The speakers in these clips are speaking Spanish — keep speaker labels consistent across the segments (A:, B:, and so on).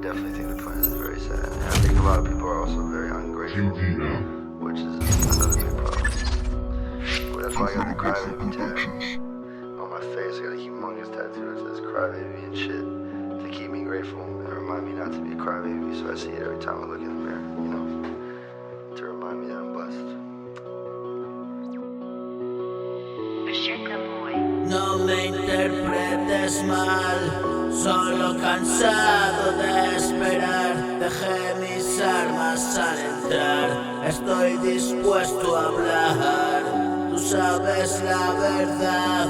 A: definitely think the planet is very sad. And I think a lot of people are also very ungrateful, which is another big problem. But that's why I got the crybaby tattoo on my face. I got a humongous tattoo that says crybaby and shit to keep me grateful and remind me not to be a crybaby. So I see it every time I look in the mirror, you know, to remind me that I'm blessed.
B: No me interpretes mal, solo cansado de esperar. Dejé mis armas al entrar, estoy dispuesto a hablar. Tú sabes la verdad,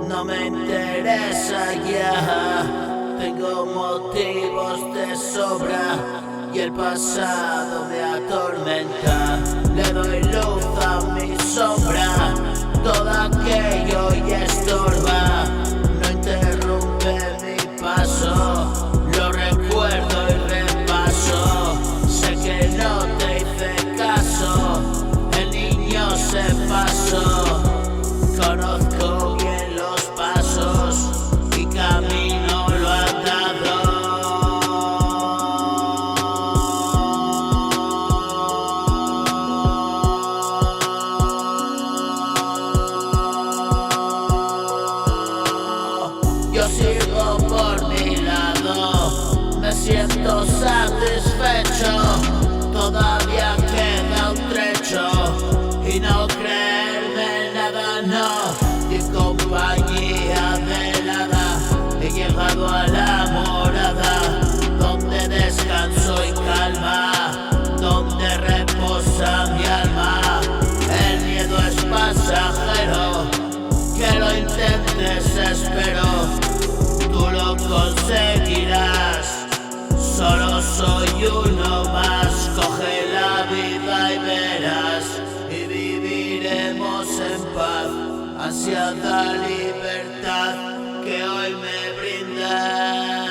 B: no me interesa ya. Tengo motivos de sobra y el pasado me atormenta. Le doy luz a mi sombra, todo aquello ya estorba, no interrumpe mi paso, lo recuerdo y repaso. Sé que no te hice caso, el niño se pasó. Conozco bien los pasos y camino lo andado. Yo sigo por mi lado, me siento satisfecho. Todavía queda un trecho y no creerme nada, no. Y compañía velada, he llegado a la morada, donde descanso y calma, donde reposa mi alma. El miedo es pasajero, que lo intentes espero, tú lo conseguirás. Solo soy uno más, coge la vida y verás, y viviremos en paz, ansiada libertad que hoy me brindas.